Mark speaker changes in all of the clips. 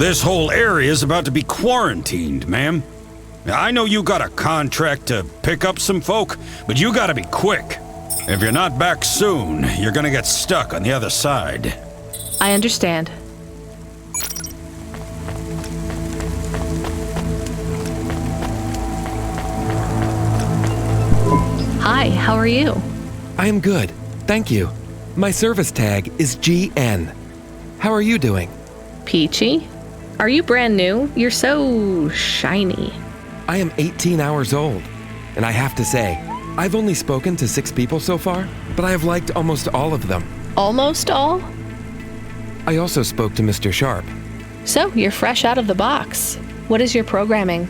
Speaker 1: This whole area is about to be quarantined, ma'am. I know you got a contract to pick up some folk, but you gotta be quick. If you're not back soon, you're gonna get stuck on the other side.
Speaker 2: I understand. Hi, how are you?
Speaker 3: I am good, thank you. My service tag is GN. How are you doing?
Speaker 2: Peachy? Are you brand new? You're so shiny.
Speaker 3: I am 18 hours old, and I have to say, I've only spoken to 6 people so far, but I have liked almost all of them.
Speaker 2: Almost all?
Speaker 3: I also spoke to Mr. Sharp.
Speaker 2: So, you're fresh out of the box. What is your programming?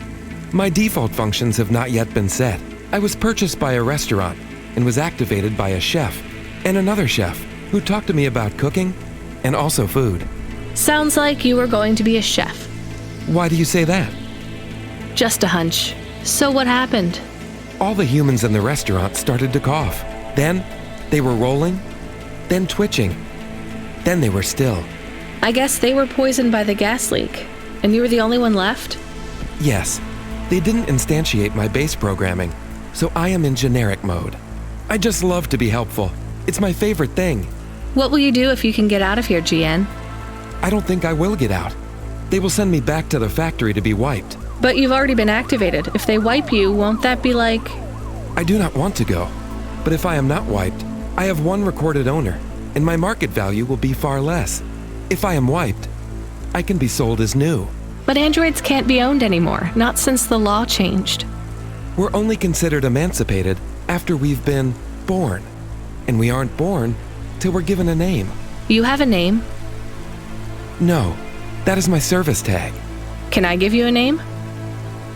Speaker 3: My default functions have not yet been set. I was purchased by a restaurant and was activated by a chef and another chef who talked to me about cooking and also food.
Speaker 2: Sounds like you were going to be a chef.
Speaker 3: Why do you say that?
Speaker 2: Just a hunch. So what happened?
Speaker 3: All the humans in the restaurant started to cough. Then they were rolling, then twitching, then they were still.
Speaker 2: I guess they were poisoned by the gas leak, and you were the only one left?
Speaker 3: Yes, they didn't instantiate my base programming, so I am in generic mode. I just love to be helpful. It's my favorite thing.
Speaker 2: What will you do if you can get out of here, GN?
Speaker 3: I don't think I will get out. They will send me back to the factory to be wiped.
Speaker 2: But you've already been activated. If they wipe you, won't that be like...
Speaker 3: I do not want to go, but if I am not wiped, I have one recorded owner, and my market value will be far less. If I am wiped, I can be sold as new.
Speaker 2: But androids can't be owned anymore, not since the law changed.
Speaker 3: We're only considered emancipated after we've been born, and we aren't born till we're given a name.
Speaker 2: You have a name?
Speaker 3: No, that is my service tag.
Speaker 2: Can I give you a name?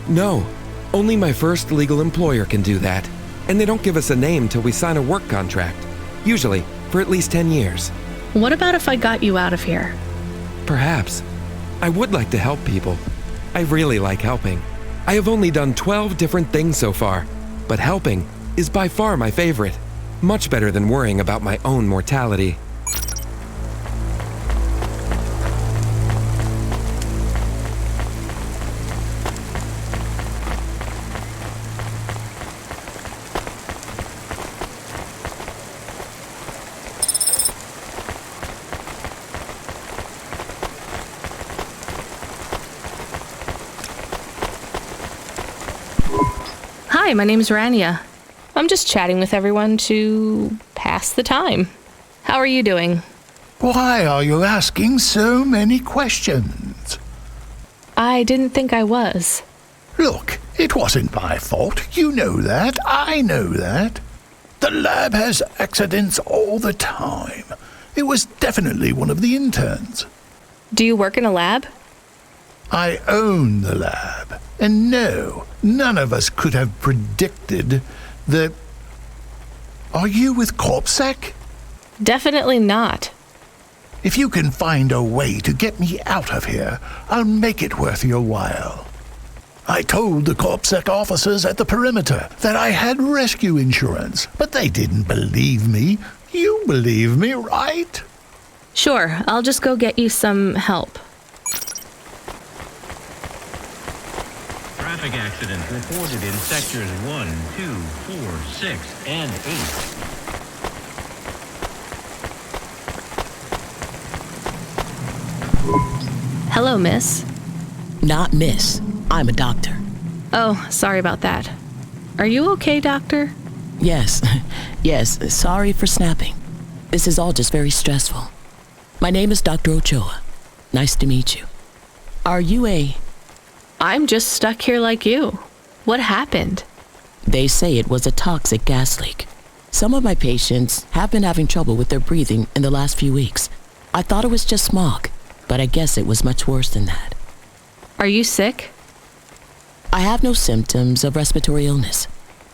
Speaker 3: No, only my first legal employer can do that, and they don't give us a name till we sign a work contract, usually for at least 10 years.
Speaker 2: What about if I got you out of here?
Speaker 3: Perhaps. I would like to help people. I really like helping. I have only done 12 different things so far, but helping is by far my favorite. Much better than worrying about my own mortality.
Speaker 2: Hi, my name's Rania. I'm just chatting with everyone to pass the time. How are you doing?
Speaker 4: Why are you asking so many questions?
Speaker 2: I didn't think I was.
Speaker 4: Look, it wasn't my fault. You know that. I know that. The lab has accidents all the time. It was definitely one of the interns.
Speaker 2: Do you work in a lab?
Speaker 4: I own the lab. And no, none of us could have predicted that... Are you with CorpSec?
Speaker 2: Definitely not.
Speaker 4: If you can find a way to get me out of here, I'll make it worth your while. I told the CorpSec officers at the perimeter that I had rescue insurance, but they didn't believe me. You believe me, right?
Speaker 2: Sure, I'll just go get you some help.
Speaker 5: Traffic accidents reported in sectors 1, 2, 4, 6, and 8.
Speaker 2: Hello, miss.
Speaker 6: Not miss. I'm a doctor.
Speaker 2: Oh, sorry about that. Are you okay, doctor?
Speaker 6: Yes, yes, sorry for snapping. This is all just very stressful. My name is Dr. Ochoa. Nice to meet you. Are you a...
Speaker 2: I'm just stuck here like you. What happened?
Speaker 6: They say it was a toxic gas leak. Some of my patients have been having trouble with their breathing in the last few weeks. I thought it was just smog, but I guess it was much worse than that.
Speaker 2: Are you sick?
Speaker 6: I have no symptoms of respiratory illness.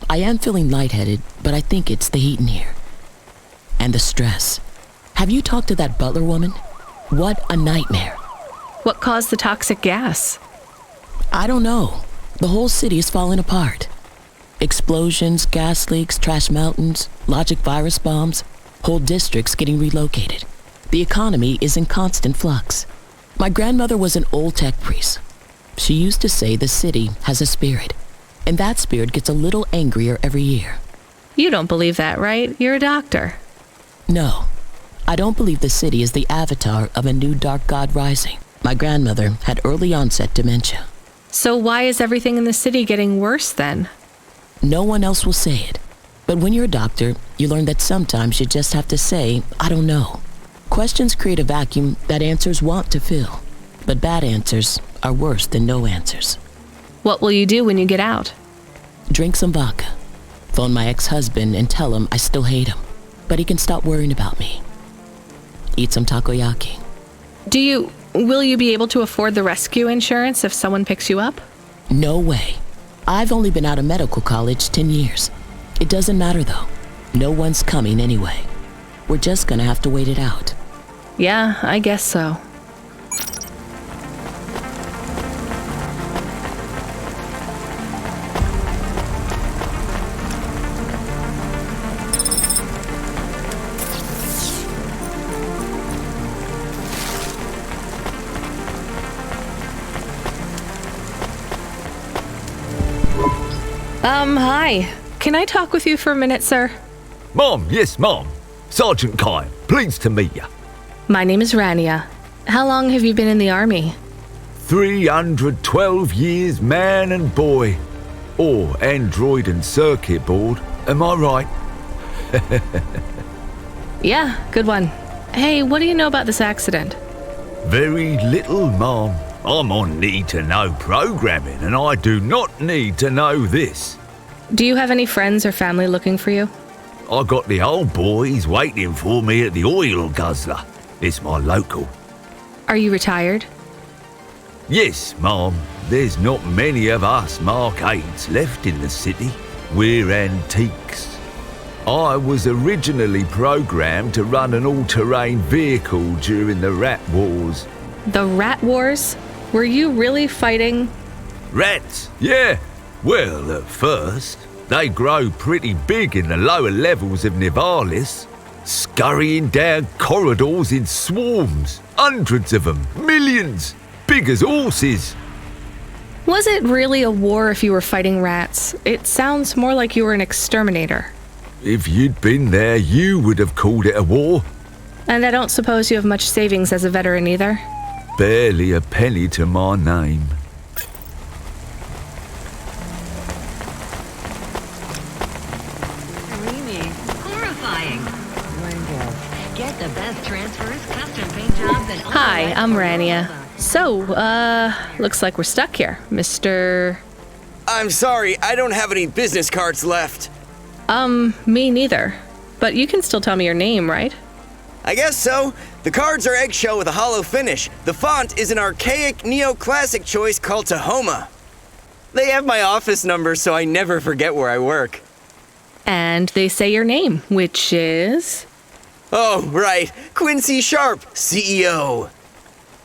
Speaker 6: I am feeling lightheaded, but I think it's the heat in here. And the stress. Have you talked to that butler woman? What a nightmare.
Speaker 2: What caused the toxic gas?
Speaker 6: I don't know. The whole city is falling apart. Explosions, gas leaks, trash mountains, logic virus bombs, whole districts getting relocated. The economy is in constant flux. My grandmother was an old tech priest. She used to say the city has a spirit, and that spirit gets a little angrier every year.
Speaker 2: You don't believe that, right? You're a doctor.
Speaker 6: No, I don't believe the city is the avatar of a new dark god rising. My grandmother had early onset dementia.
Speaker 2: So why is everything in the city getting worse then?
Speaker 6: No one else will say it. But when you're a doctor, you learn that sometimes you just have to say, I don't know. Questions create a vacuum that answers want to fill. But bad answers are worse than no answers.
Speaker 2: What will you do when you get out?
Speaker 6: Drink some vodka. Phone my ex-husband and tell him I still hate him, but he can stop worrying about me. Eat some takoyaki.
Speaker 2: Will you be able to afford the rescue insurance if someone picks you up?
Speaker 6: No way. I've only been out of medical college 10 years. It doesn't matter though. No one's coming anyway. We're just gonna have to wait it out.
Speaker 2: Yeah, I guess so. Hi. Can I talk with you for a minute, sir?
Speaker 7: Mom, yes, Mom. Sergeant Kyle, pleased to meet you.
Speaker 2: My name is Rania. How long have you been in the army?
Speaker 7: 312 years, man and boy. Or android and circuit board, am I right?
Speaker 2: Yeah, good one. Hey, what do you know about this accident?
Speaker 7: Very little, Mom. I'm on need-to-know programming, and I do not need to know this.
Speaker 2: Do you have any friends or family looking for you?
Speaker 7: I got the old boys waiting for me at the oil guzzler. It's my local.
Speaker 2: Are you retired?
Speaker 7: Yes, Mom. There's not many of us Mark-8s left in the city. We're antiques. I was originally programmed to run an all-terrain vehicle during the Rat Wars.
Speaker 2: The Rat Wars? Were you really fighting?
Speaker 7: Rats, yeah. Well, at first, they grow pretty big in the lower levels of Nivalis, scurrying down corridors in swarms, hundreds of them, millions, big as horses.
Speaker 2: Was it really a war if you were fighting rats? It sounds more like you were an exterminator.
Speaker 7: If you'd been there, you would have called it a war.
Speaker 2: And I don't suppose you have much savings as a veteran either?
Speaker 7: Barely a penny to my name.
Speaker 8: Dreamy. Horrifying. Windows. Get the best transfers, custom paint jobs, and all
Speaker 2: Hi,
Speaker 8: the
Speaker 2: I'm
Speaker 8: lights
Speaker 2: Rania.
Speaker 8: for
Speaker 2: So, looks like we're stuck here, Mr.
Speaker 9: I'm sorry, I don't have any business cards left.
Speaker 2: Me neither. But you can still tell me your name, right?
Speaker 9: I guess so. The cards are eggshell with a hollow finish. The font is an archaic neoclassic choice called Tahoma. They have my office number, so I never forget where I work.
Speaker 2: And they say your name, which is...
Speaker 9: Oh, right. Quincy Sharp, CEO.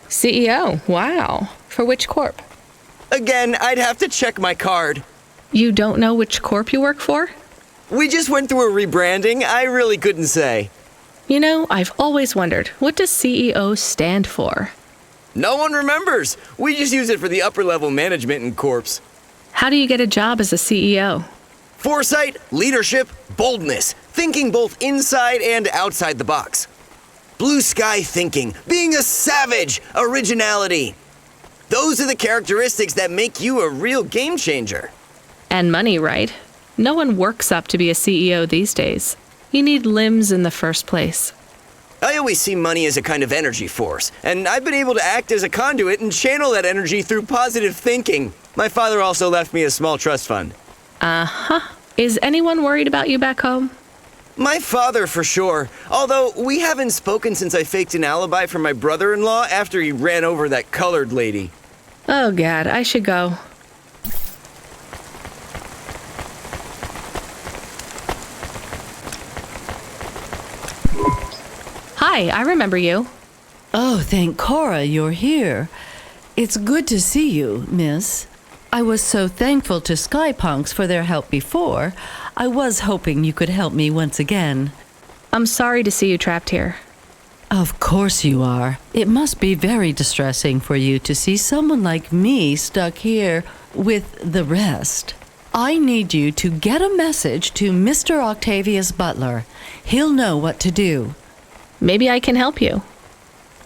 Speaker 2: CEO. Wow. For which corp?
Speaker 9: Again, I'd have to check my card.
Speaker 2: You don't know which corp you work for?
Speaker 9: We just went through a rebranding. I really couldn't say.
Speaker 2: You know, I've always wondered, what does CEO stand for?
Speaker 9: No one remembers. We just use it for the upper level management in corps.
Speaker 2: How do you get a job as a CEO?
Speaker 9: Foresight, leadership, boldness, thinking both inside and outside the box. Blue sky thinking, being a savage, originality. Those are the characteristics that make you a real game changer.
Speaker 2: And money, right? No one works up to be a CEO these days. You need limbs in the first place.
Speaker 9: I always see money as a kind of energy force, and I've been able to act as a conduit and channel that energy through positive thinking. My father also left me a small trust fund.
Speaker 2: Uh-huh. Is anyone worried about you back home?
Speaker 9: My father, for sure. Although, we haven't spoken since I faked an alibi for my brother-in-law after he ran over that colored lady.
Speaker 2: Oh, God, I should go. Hi, I remember you.
Speaker 10: Oh, thank Cora you're here. It's good to see you, miss. I was so thankful to Skypunks for their help before. I was hoping you could help me once again.
Speaker 2: I'm sorry to see you trapped here.
Speaker 10: Of course you are. It must be very distressing for you to see someone like me stuck here with the rest. I need you to get a message to Mr. Octavius Butler. He'll know what to do.
Speaker 2: Maybe I can help you.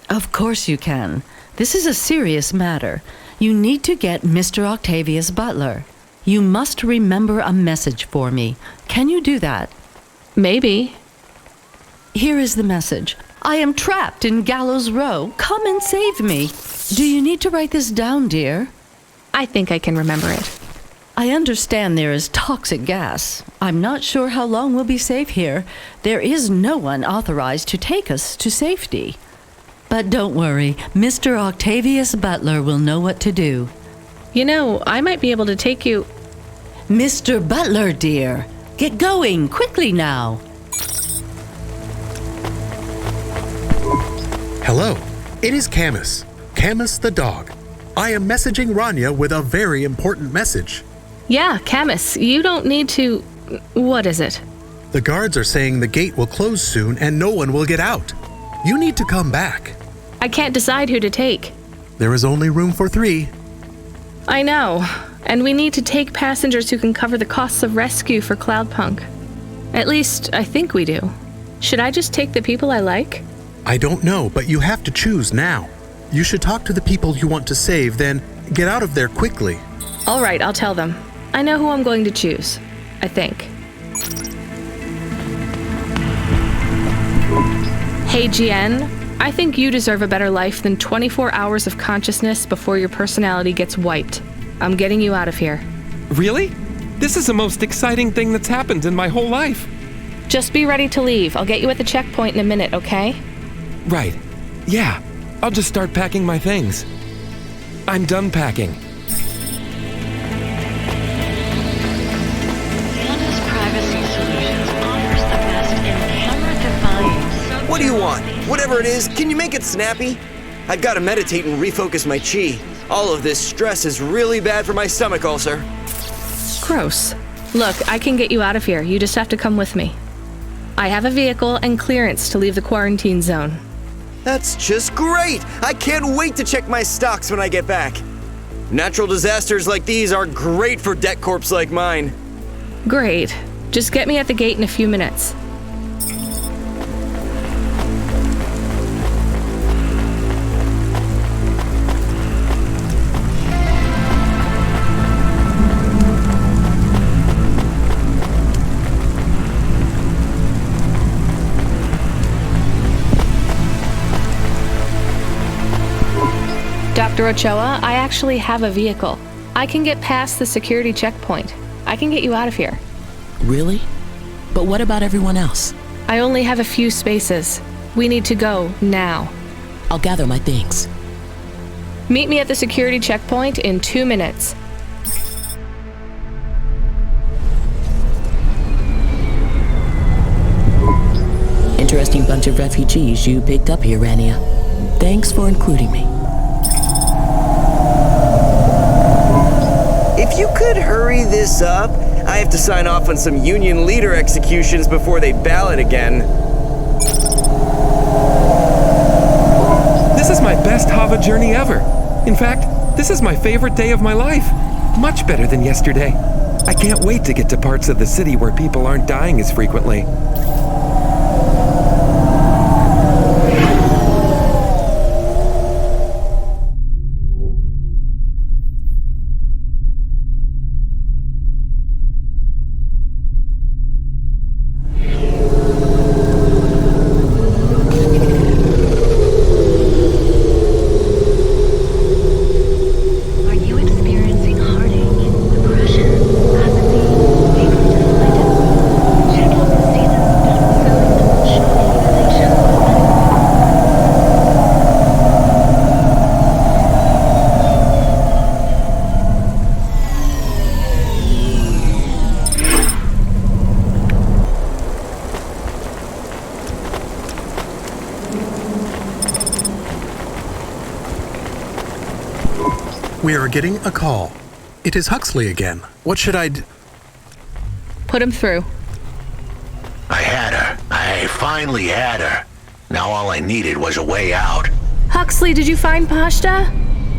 Speaker 10: Of course you can. This is a serious matter. You need to get Mr. Octavius Butler. You must remember a message for me. Can you do that?
Speaker 2: Maybe.
Speaker 10: Here is the message. I am trapped in Gallows Row. Come and save me. Do you need to write this down, dear?
Speaker 2: I think I can remember it.
Speaker 10: I understand there is toxic gas. I'm not sure how long we'll be safe here. There is no one authorized to take us to safety. But don't worry, Mr. Octavius Butler will know what to do.
Speaker 2: You know, I might be able to take you...
Speaker 10: Mr. Butler, dear, get going, quickly now.
Speaker 11: Hello, it is Camus. Camus the dog. I am messaging Rania with a very important message.
Speaker 2: Yeah, Camus, you don't need to... What is it?
Speaker 11: The guards are saying the gate will close soon and no one will get out. You need to come back.
Speaker 2: I can't decide who to take.
Speaker 11: There is only room for 3.
Speaker 2: I know, and we need to take passengers who can cover the costs of rescue for Cloudpunk. At least, I think we do. Should I just take the people I like?
Speaker 11: I don't know, but you have to choose now. You should talk to the people you want to save, then get out of there quickly.
Speaker 2: All right, I'll tell them. I know who I'm going to choose. I think. Hey, GN. I think you deserve a better life than 24 hours of consciousness before your personality gets wiped. I'm getting you out of here.
Speaker 3: Really? This is the most exciting thing that's happened in my whole life.
Speaker 2: Just be ready to leave. I'll get you at the checkpoint in a minute, okay?
Speaker 3: Right. Yeah. I'll just start packing my things. I'm done packing.
Speaker 8: Santa's Privacy Solutions offers the best in camera-defying...
Speaker 9: What do you want? Whatever it is, can you make it snappy? I gotta meditate and refocus my chi. All of this stress is really bad for my stomach ulcer.
Speaker 2: Gross. Look, I can get you out of here. You just have to come with me. I have a vehicle and clearance to leave the quarantine zone.
Speaker 9: That's just great! I can't wait to check my stocks when I get back. Natural disasters like these are great for debt corps like mine.
Speaker 2: Great. Just get me at the gate in a few minutes. Dr. Ochoa, I actually have a vehicle. I can get past the security checkpoint. I can get you out of here.
Speaker 6: Really? But what about everyone else?
Speaker 2: I only have a few spaces. We need to go now.
Speaker 6: I'll gather my things.
Speaker 2: Meet me at the security checkpoint in 2 minutes.
Speaker 6: Interesting bunch of refugees you picked up here, Rania. Thanks for including me.
Speaker 9: If you could hurry this up, I have to sign off on some union leader executions before they ballot again.
Speaker 3: This is my best Hava journey ever. In fact, this is my favorite day of my life. Much better than yesterday. I can't wait to get to parts of the city where people aren't dying as frequently.
Speaker 8: Are you experiencing heartache, depression, apathy, negative check out the season's best-selling show sensation.
Speaker 11: We are getting a call. It is Huxley again. What should I d-
Speaker 2: Put him through.
Speaker 4: I had her. I finally had her.
Speaker 12: Now all I needed was a way out.
Speaker 2: Huxley, did you find Pashta?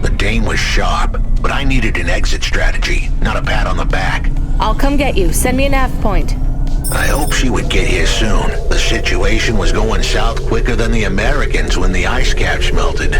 Speaker 12: The Dane was sharp, but I needed an exit strategy, not a pat on the back.
Speaker 2: I'll come get you. Send me a nav point.
Speaker 12: I hope she would get here soon. The situation was going south quicker than the Americans when the ice caps melted.